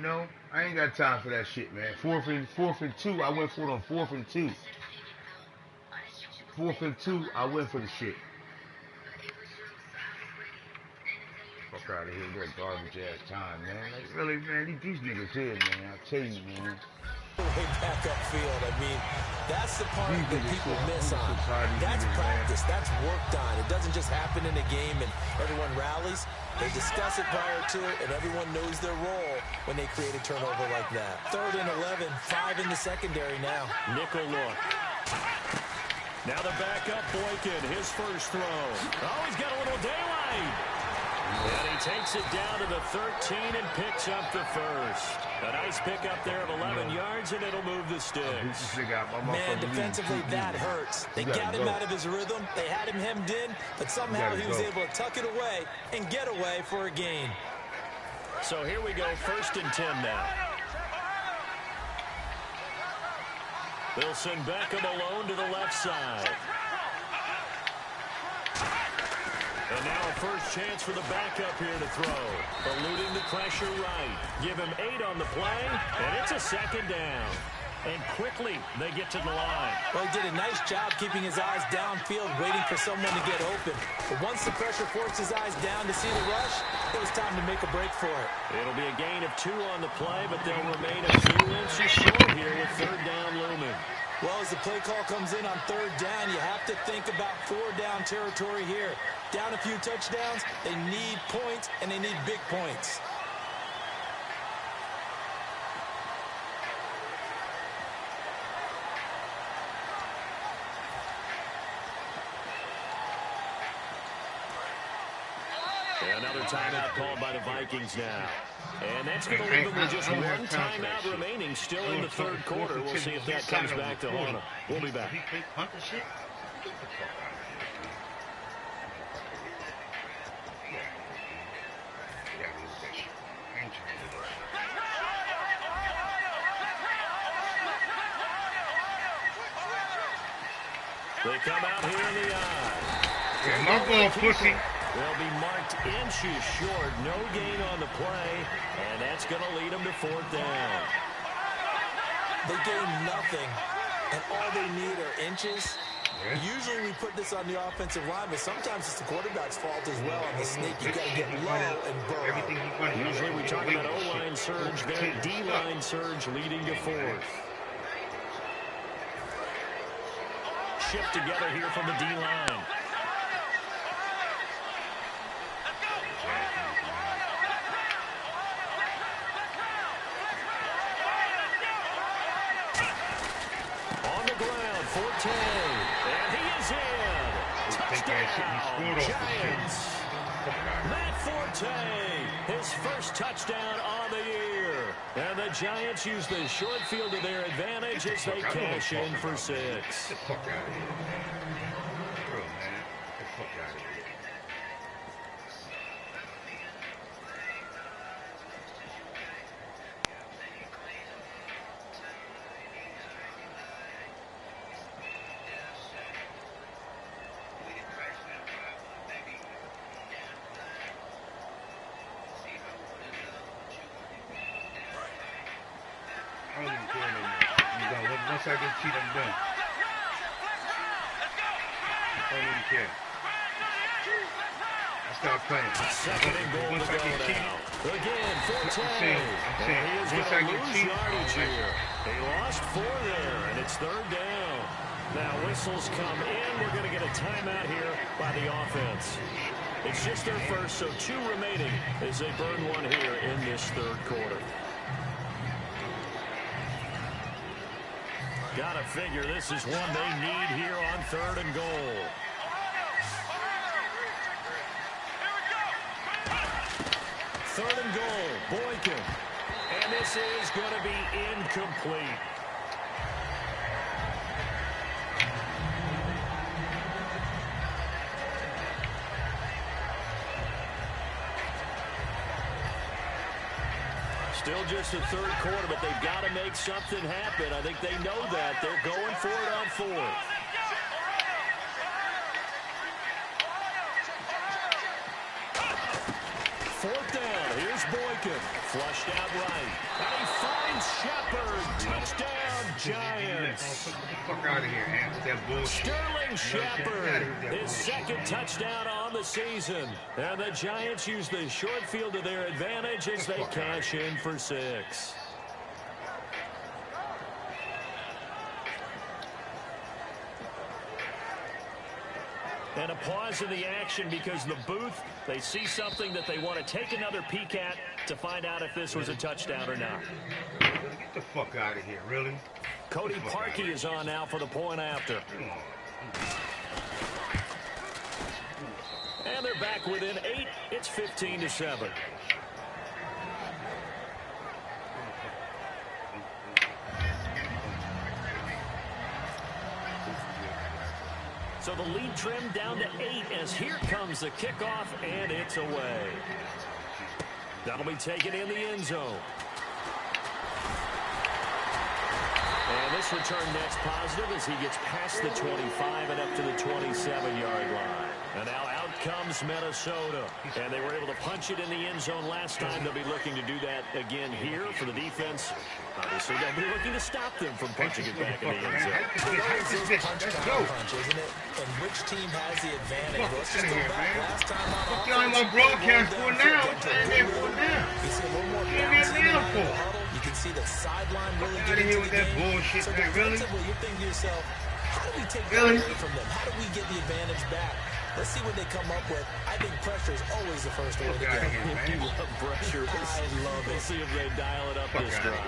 know, I ain't got time for that shit, man. 4th and 2, I went for it on 4th and 2. 4th and 2, I went for the shit. Fuck out of here, that garbage ass time, man. Like, really, man, these niggas here, man. I tell you, man. way back upfield. I mean, that's the part that people miss on. That's practice. That's worked on. It doesn't just happen in a game and everyone rallies. They discuss it prior to it, and everyone knows their role when they create a turnover like that. 3rd and 11, 5 in the secondary now. Nickel look. Now the backup Boykin, his first throw. Oh, he's got a little daylight. And he takes it down to the 13 and picks up the first. A nice pickup there of 11 yards, and it'll move the sticks. Man, defensively, that hurts. They got him out of his rhythm. They had him hemmed in, but somehow he was able to tuck it away and get away for a gain. So here we go, 1st and 10 now. They'll send Beckham alone to the left side. And now a first chance for the backup here to throw. Eluding the pressure right. Give him 8 on the play, and it's a 2nd down. And quickly, they get to the line. Well, he did a nice job keeping his eyes downfield, waiting for someone to get open. But once the pressure forced his eyes down to see the rush, it was time to make a break for it. It'll be a gain of 2 on the play, but they'll remain a few inches short here with 3rd down looming. Well, as the play call comes in on 3rd down, you have to think about 4-down territory here. Down a few touchdowns, they need points, and they need big points. Another timeout called by the Vikings now. And that's going to leave them with just one timeout remaining still in the 3rd quarter. We'll see if that comes back to haunt them. We'll be back. They come out here in the eye. My ball, pussy. They'll be marked inches short. No gain on the play, and that's going to lead them to 4th down. They gain nothing, and all they need are inches. Usually we put this on the offensive line, but sometimes it's the quarterback's fault as well. On the sneak, you got to get low and burrow. Usually we talk about O-line surge, then D-line surge leading to 4th. Shift together here from the D-line. On the ground, Forte, and he is in. Touchdown, Giants. Matt Forte, his first touchdown on the year. And the Giants use the short field to their advantage as they cash in for 6. Get the fuck out of here. Bro, man. Get the fuck out of here. I don't even care anymore. Once I get cheat, I'm done. I don't even care. I start playing. 2nd and goal to go now. Again, Forte. I'm saying, he is going to lose yardage here. He lost 4 there, and it's 3rd down. Now whistles come in. We're going to get a timeout here by the offense. It's just their first, so 2 remaining as they burn 1 here in this 3rd quarter. Gotta figure this is one they need here on 3rd and goal. Third and goal, Boykin. And this is going to be incomplete. Still just the 3rd quarter, but they've got to make something happen. I think they know that. They're going for it on 4th. Fourth down. Here's Boykin. Flushed out right. And he finds Shepard. Touchdown, Giants. Get the fuck out of here, Ants. That bullshit. Sterling Shepard, his 2nd touchdown on the season. And the Giants use the short field to their advantage as they cash in for 6. And a pause in the action because the booth, they see something that they want to take another peek at to find out if this was a touchdown or not. Get the fuck out of here, really? Cody Parkey is on now for the point after. And they're back within 8. It's 15-7. So the lead trimmed down to 8 as here comes the kickoff, and it's away. That'll be taken in the end zone. And this return net's positive as he gets past the 25 and up to the 27-yard line. And now out comes Minnesota. And they were able to punch it in the end zone last time. They'll be looking to do that again here for the defense. Obviously, they'll be looking to stop them from punching it back in the end zone. Punch, isn't it? And which team has the advantage? Let's just go back last time on offense. I'm on broadcast for now. You see a little more bouncing in the huddle. You can see the sideline really getting into the game. Bullshit, so defensively, you're thinking to yourself, how do we take that away from them? How do we get the advantage back? Let's see what they come up with. I think pressure is always the first way to go. You love pressure. I love it. We'll see if they dial it up this drive.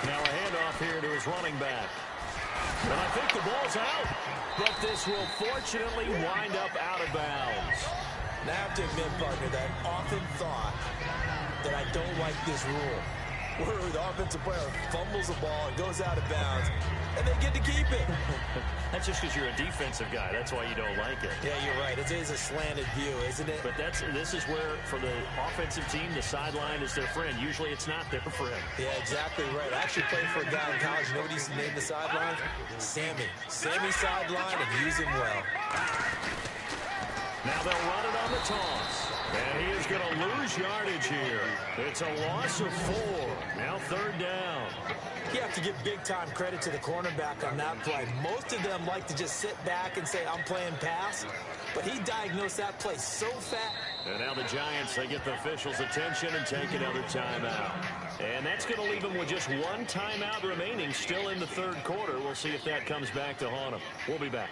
Now a handoff here to his running back. And I think the ball's out. But this will fortunately wind up out of bounds. Now I have to admit, partner, that I often thought that I don't like this rule, where the offensive player fumbles the ball and goes out of bounds, and they get to keep it. That's just because you're a defensive guy. That's why you don't like it. Yeah, you're right. It is a slanted view, isn't it? But this is where, for the offensive team, the sideline is their friend. Usually it's not there for him. Yeah, exactly right. I actually played for a guy in college. You know what he used to name the sideline? Sammy. Sammy sideline, and use him well. Now they'll run it on the toss. And he is going to lose yardage here. It's a loss of 4. Now 3rd down. You have to give big-time credit to the cornerback on that play. Most of them like to just sit back and say, I'm playing pass. But he diagnosed that play so fast. And now the Giants, they get the officials' attention and take another timeout. And that's going to leave them with just 1 timeout remaining still in the 3rd quarter. We'll see if that comes back to haunt them. We'll be back.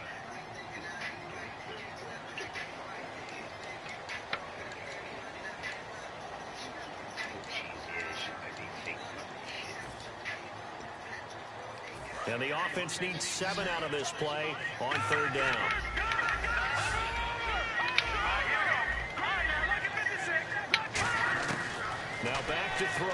And the offense needs 7 out of this play on 3rd down. Now back to throw.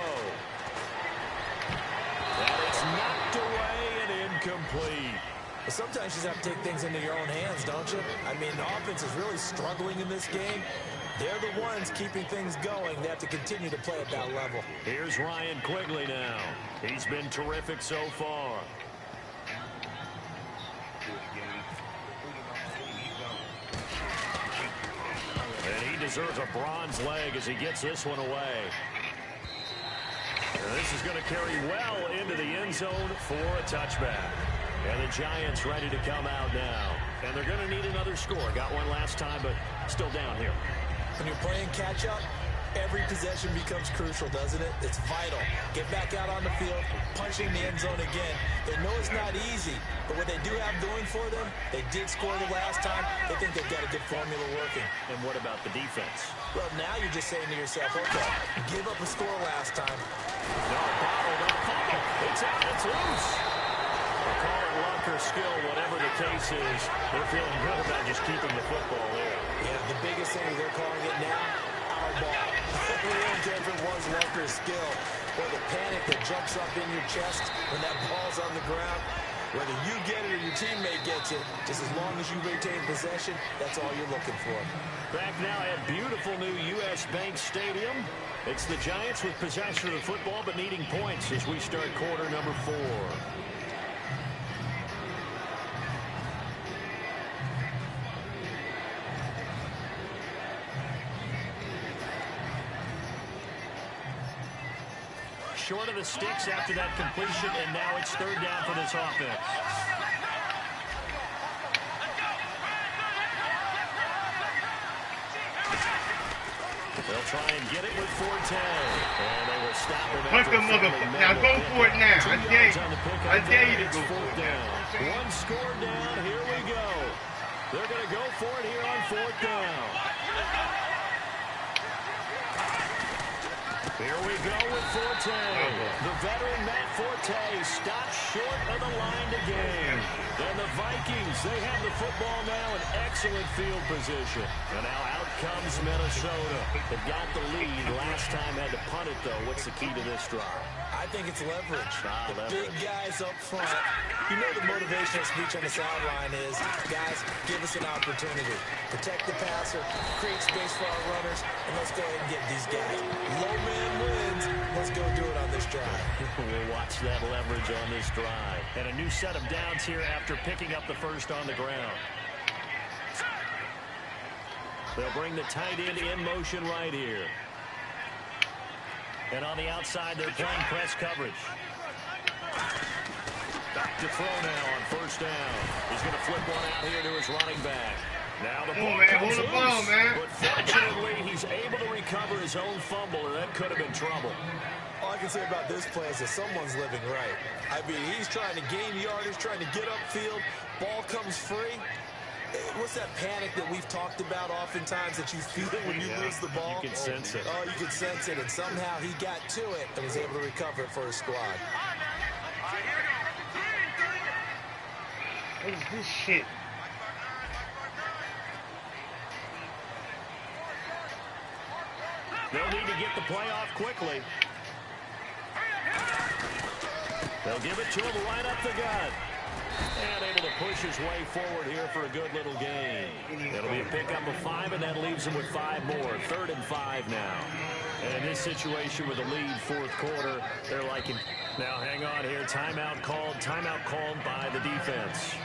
And it's knocked away and incomplete. But sometimes you just have to take things into your own hands, don't you? I mean, the offense is really struggling in this game. They're the ones keeping things going. They have to continue to play at that level. Here's Ryan Quigley now. He's been terrific so far. And he deserves a bronze leg as he gets this one away. And this is going to carry well into the end zone for a touchback. And the Giants ready to come out now. And they're going to need another score. Got one last time, but still down here. When you're playing catch-up, every possession becomes crucial, doesn't it? It's vital. Get back out on the field, punching the end zone again. They know it's not easy, but what they do have going for them, they did score the last time. They think they've got a good formula working. And what about the defense? Well, now you're just saying to yourself, okay, give up a score last time. No, bottled up fumble. It's out. It's loose. They'll call it luck or skill, whatever the case is. They're feeling good about just keeping the football there. Yeah, the biggest thing they're calling it now, our ball. We don't care if it was luck or skill, or the panic that jumps up in your chest when that ball's on the ground. Whether you get it or your teammate gets it, just as long as you retain possession, that's all you're looking for. Back now at beautiful new U.S. Bank Stadium. It's the Giants with possession of the football, but needing points as we start quarter number 4. Short of the sticks after that completion, and now it's 3rd down for this offense. They'll try and get it with Forte. And they will stop him. Punt the motherfucker. Now go for it now. I dare you to go for it down. One score down. Here we go. They're going to go for it here on 4th down. Here we go with Forte. The veteran Matt Forte stops short of the line to gain. And the Vikings, they have the football now in excellent field position. And now out comes Minnesota. They got the lead. Last time had to punt it, though. What's the key to this drive? I think it's leverage. The big guys up front. You know the motivational speech on the sideline is, guys, give us an opportunity. Protect the passer, create space for our runners, and let's go ahead and get these guys. Low man wins. Let's go do it on this drive. We'll watch that leverage on this drive. And a new set of downs here after picking up the first on the ground. They'll bring the tight end in motion right here. And on the outside, they're playing press coverage. Back to throw now on 1st down. He's going to flip one out here to his running back. Now the ball comes loose, but fortunately, he's able to recover his own fumble, or that could have been trouble. All I can say about this play is that someone's living right. I mean, he's trying to gain yardage, trying to get upfield. Ball comes free. What's that panic that we've talked about oftentimes that you feel when you lose the ball? You can sense it. Oh, you can sense it, and somehow he got to it and was able to recover it for his squad. What is this shit? They'll need to get the play off quickly. They'll give it to him right up the gut. And able to push his way forward here for a good little gain. It'll be a pickup of 5, and that leaves him with 5 more. 3rd and 5 now. And in this situation with a lead 4th quarter, they're liking. Now hang on here. Timeout called by the defense.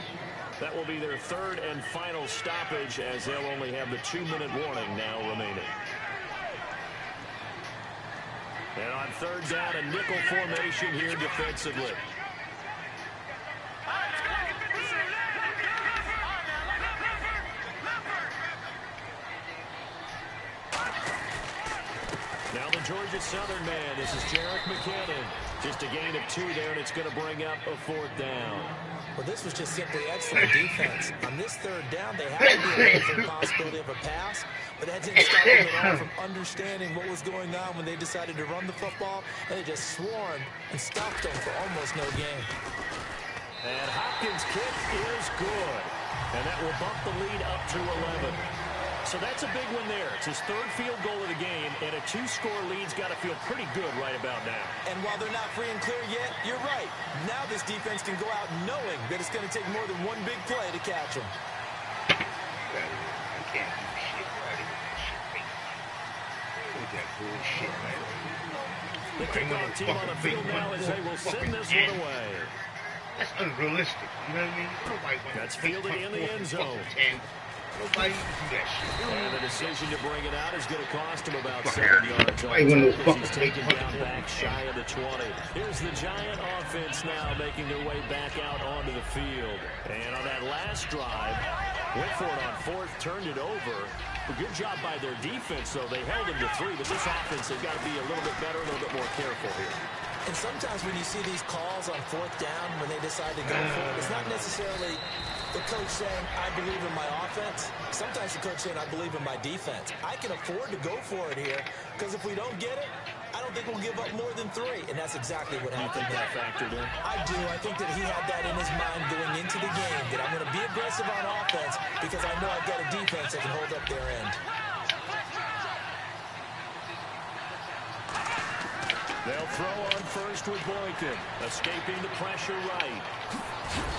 That will be their 3rd and final stoppage, as they'll only have the 2-minute warning now remaining. And on 3rd down, a nickel formation here defensively. Now the Georgia Southern man, this is Jarek McKinnon. Just a gain of 2 there, and it's going to bring up a 4th down. Well, this was just simply excellent defense. On this 3rd down, they had to be aware of the possibility of a pass, but that didn't stop them at all from understanding what was going on when they decided to run the football, and they just swarmed and stopped them for almost no gain. And Hopkins' kick is good, and that will bump the lead up to 11. So that's a big one there. It's his 3rd field goal of the game, and a 2-score lead's got to feel pretty good right about now. And while they're not free and clear yet, you're right. Now this defense can go out knowing that it's going to take more than one big play to catch them. I can't do shit, right? Look at that bullshit, man. The kickoff team on the field now as they will send this one away. That's unrealistic. You know what I mean? That's fielded in the end zone. Nobody do that shit. And the decision to bring it out is going to cost him about 7 yards. He's taken down back shy of the 20. Here's the Giant offense now making their way back out onto the field. And on that last drive, went for it on 4th, turned it over. A good job by their defense, though. They held him to 3, but this offense, they've got to be a little bit better, a little bit more careful here. And sometimes when you see these calls on 4th down, when they decide to go for it, it's not necessarily the coach saying, I believe in my offense. Sometimes the coach saying, I believe in my defense. I can afford to go for it here, because if we don't get it, I don't think we'll give up more than 3. And that's exactly what happened. You think that factored in? I do. I think that he had that in his mind going into the game, that I'm going to be aggressive on offense because I know I've got a defense that can hold up their end. They'll throw on 1st with Boykin, escaping the pressure right.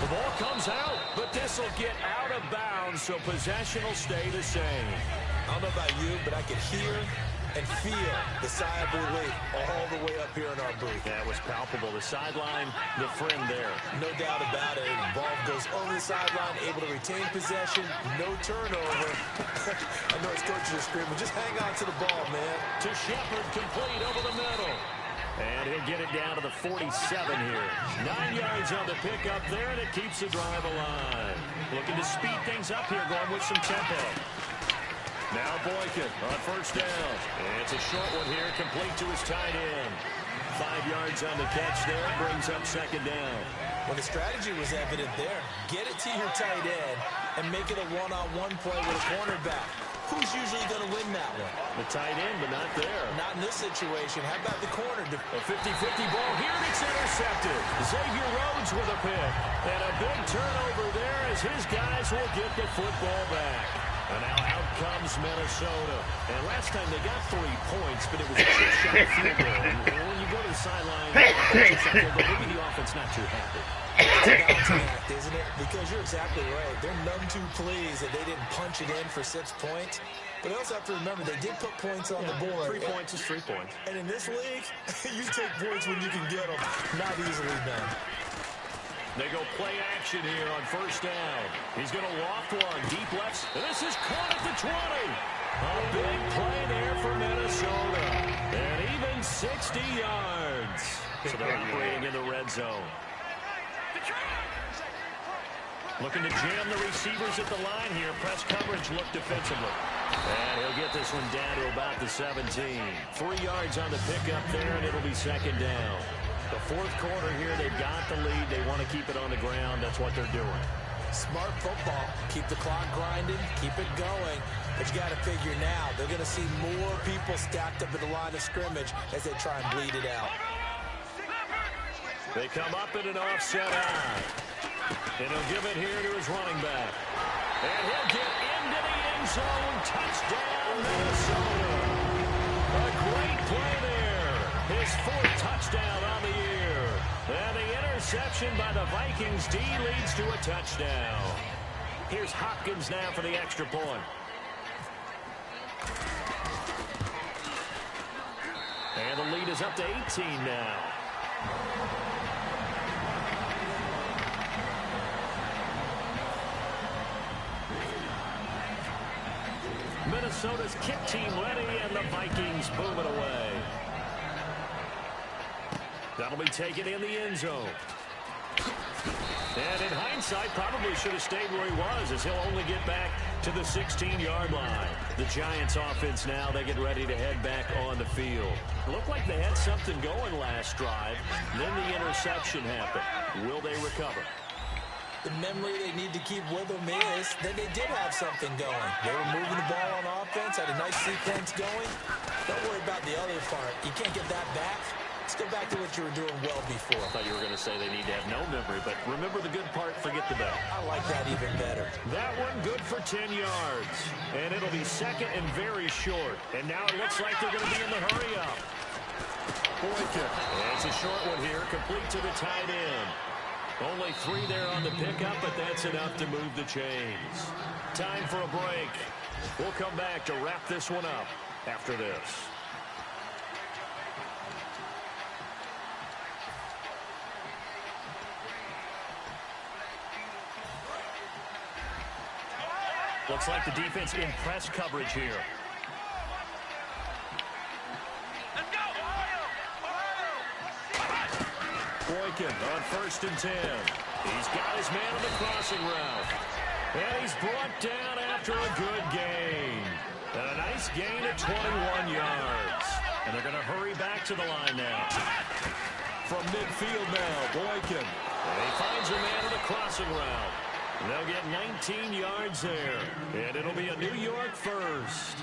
The ball comes out, but this will get out of bounds, so possession will stay the same. I don't know about you, but I could hear and feel the sigh of relief all the way up here in our booth. That was palpable. The sideline, the friend there. No doubt about it. The ball goes over the sideline, able to retain possession, no turnover. I know his coaches are screaming, just hang on to the ball, man. To Shepard, complete over the middle. And he'll get it down to the 47 here. 9 yards on the pickup there, and it keeps the drive alive. Looking to speed things up here, going with some tempo. Now Boykin on first down. It's a short one here, complete to his tight end. 5 yards on the catch there, brings up second down. Well, the strategy was evident there. Get it to your tight end and make it a one-on-one play with a cornerback. Who's usually going to win that one? The tight end, but not there. Not in this situation. How about the corner? A 50-50 ball here, and it's intercepted. Xavier Rhodes with a pick. And a big turnover there as his guys will get the football back. And now out comes Minnesota. And last time they got 3 points, but it was a chip-shot field goal. And when you go to the sideline, maybe the offense not too happy. It's a balancing act, isn't it? Because you're exactly right. They're none too pleased that they didn't punch it in for 6 points. But they also have to remember they did put points on the board. 3 points is 3 points. And in this league, you take points when you can get them. Not easily done. They go play action here on first down. He's going to loft one deep left. And this is caught at the 20. A big play there for Minnesota. And even 60 yards. So they're operating in the red zone. Looking to jam the receivers at the line here. Press coverage look defensively. And he'll get this one down to about the 17. 3 yards on the pickup there, and it'll be second down. The fourth quarter here, they've got the lead. They want to keep it on the ground. That's what they're doing. Smart football. Keep the clock grinding. Keep it going. But you got to figure now, they're going to see more people stacked up at the line of scrimmage as they try and bleed it out. They come up in an offset eye. And he'll give it here to his running back. And he'll get into the end zone. Touchdown, Minnesota. A great play there. His 4th touchdown on the year. And the interception by the Vikings D leads to a touchdown. Here's Hopkins now for the extra point. And the lead is up to 18 now. Minnesota's kick team ready, and the Vikings move it away. That'll be taken in the end zone. And in hindsight, probably should have stayed where he was, as he'll only get back to the 16-yard line. The Giants offense now, they get ready to head back on the field. It looked like they had something going last drive. Then the interception happened. Will they recover? The memory they need to keep with them is that they did have something going. They were moving the ball on offense, had a nice sequence going. Don't worry about the other part. You can't get that back. Let's go back to what you were doing well before. I thought you were going to say they need to have no memory, but remember the good part, forget the bad. I like that even better. That one good for 10 yards. And it'll be second and very short. And now it looks like they're going to be in the hurry-up. Boykin. It's a short one here, complete to the tight end. Only 3 there on the pickup, but that's enough to move the chains. Time for a break. We'll come back to wrap this one up after this. Looks like the defense in press coverage here. Boykin on first and 10. He's got his man on the crossing route. And he's brought down after a good gain. And a nice gain of 21 yards. And they're going to hurry back to the line now. From midfield now, Boykin. And he finds a man on the crossing route. And they'll get 19 yards there. And it'll be a New York first.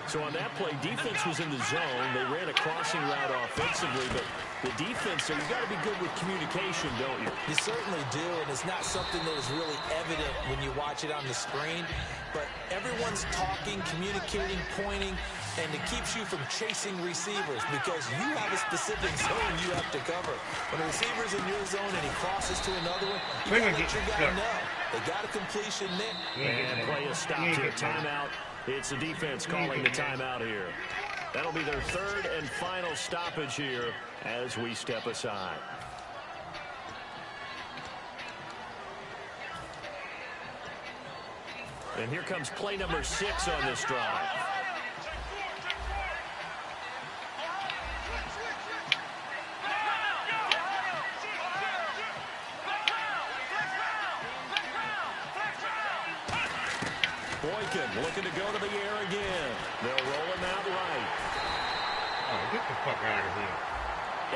So on that play, defense was in the zone. They ran a crossing route offensively, but the defense, so you got to be good with communication, don't you? You certainly do, and it's not something that is really evident when you watch it on the screen. But everyone's talking, communicating, pointing, and it keeps you from chasing receivers because you have a specific zone you have to cover. When a receiver's in your zone and he crosses to another one, you got to let your guy know. They got a completion there. And play is stopped here. Timeout. It's the defense calling the timeout here. That'll be their 3rd and final stoppage here as we step aside. And here comes play number 6 on this drive. Boykin Boykin looking to go to the air again. They'll roll him out right. Oh, get the fuck out of here.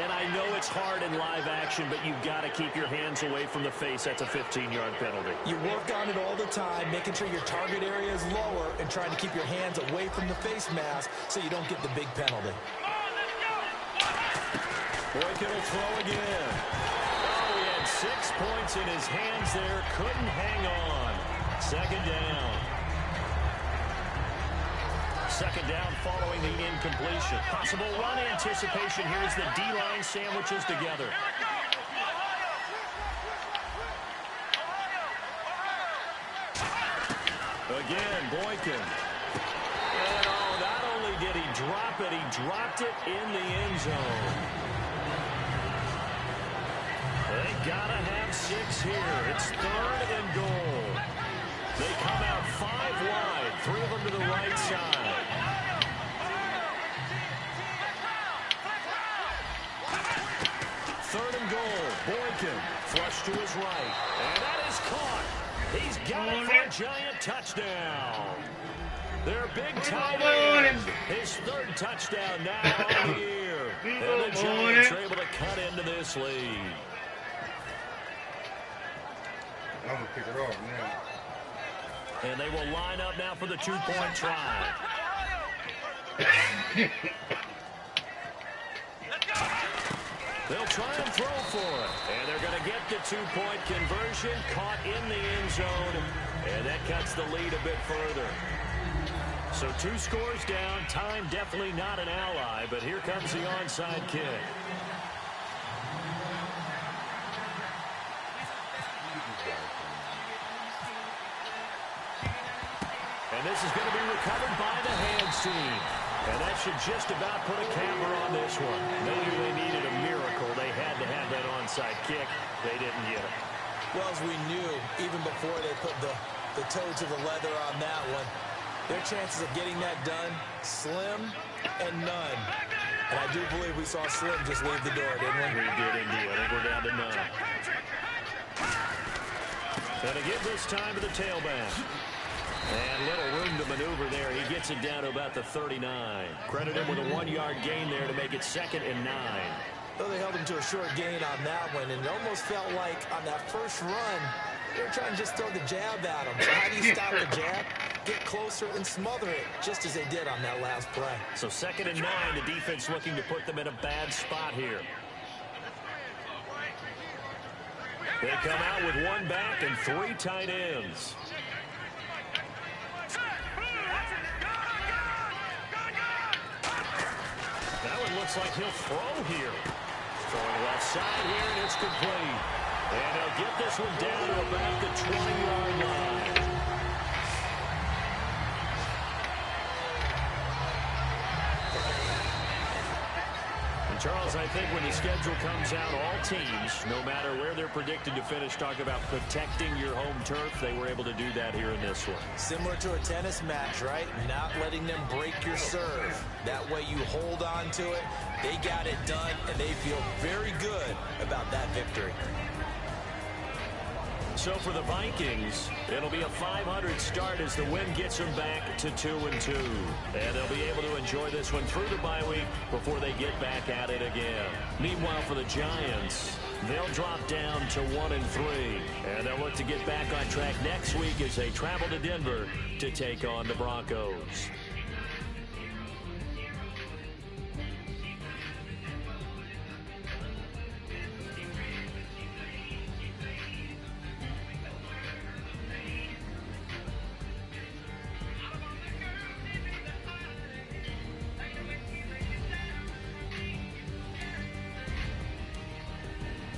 And I know it's hard in live action, but you've got to keep your hands away from the face. That's a 15-yard penalty. You work on it all the time, making sure your target area is lower and trying to keep your hands away from the face mask so you don't get the big penalty. Boykin will throw again. Oh, he had 6 points in his hands there. Couldn't hang on. Second down. Second down following the incompletion. Possible run anticipation here as the D-line sandwiches together. Again, Boykin. And oh, not only did he drop it, he dropped it in the end zone. They gotta have 6 here. It's 3rd and goal. They come out 5 wide, 3 of them to the right side. Third and goal. Boykin flush to his right. And that is caught. He's got it for a giant touchdown. Their big tight end. His 3rd touchdown now on the year. And the Giants are able to cut into this lead. I'm going to pick it off now. And they will line up now for the 2-point try. They'll try and throw for it. And they're going to get the 2-point conversion. Caught in the end zone. And that cuts the lead a bit further. So 2 scores down. Time definitely not an ally. But here comes the onside kick. And this is going to be recovered by the hands team. And that should just about put a camera on this one. They knew they needed a miracle. They had to have that onside kick. They didn't get it. Well, as we knew, even before they put the toe to the leather on that one, their chances of getting that done, slim and none. And I do believe we saw Slim just leave the door, didn't we? We did indeed. I think we're down to none. Going to give this time to the tailback. And little room to maneuver there. He gets it down to about the 39. Credit him with a 1-yard gain there to make it 2nd and 9. Well, they held him to a short gain on that one, and it almost felt like on that first run, they were trying to just throw the jab at him. So how do you stop the jab? Get closer and smother it, just as they did on that last play. So 2nd and 9, the defense looking to put them in a bad spot here. They come out with 1 back and 3 tight ends. That one looks like he'll throw here. Throwing left side here, and it's complete. And they'll get this one down to about the 20-yard line. And Charles, I think when the schedule comes out, all teams, no matter where they're predicted to finish, talk about protecting your home turf. They were able to do that here in this one. Similar to a tennis match, right? Not letting them break your serve. That way you hold on to it. They got it done, and they feel very good about that victory. So for the Vikings, it'll be a 500 start as the win gets them back to 2-2. And they'll be able to enjoy this one through the bye week before they get back at it again. Meanwhile, for the Giants, they'll drop down to 1-3. And they'll look to get back on track next week as they travel to Denver to take on the Broncos.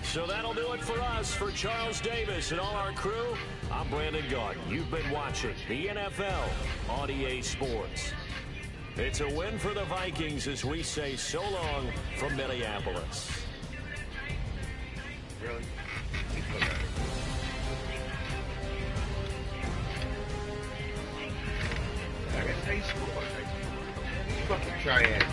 So that'll do it for us. For Charles Davis and all our crew, I'm Brandon Garden. You've been watching the NFL on EA Sports. It's a win for the Vikings as we say so long from Minneapolis. Really? I got taste for it. Fucking try it.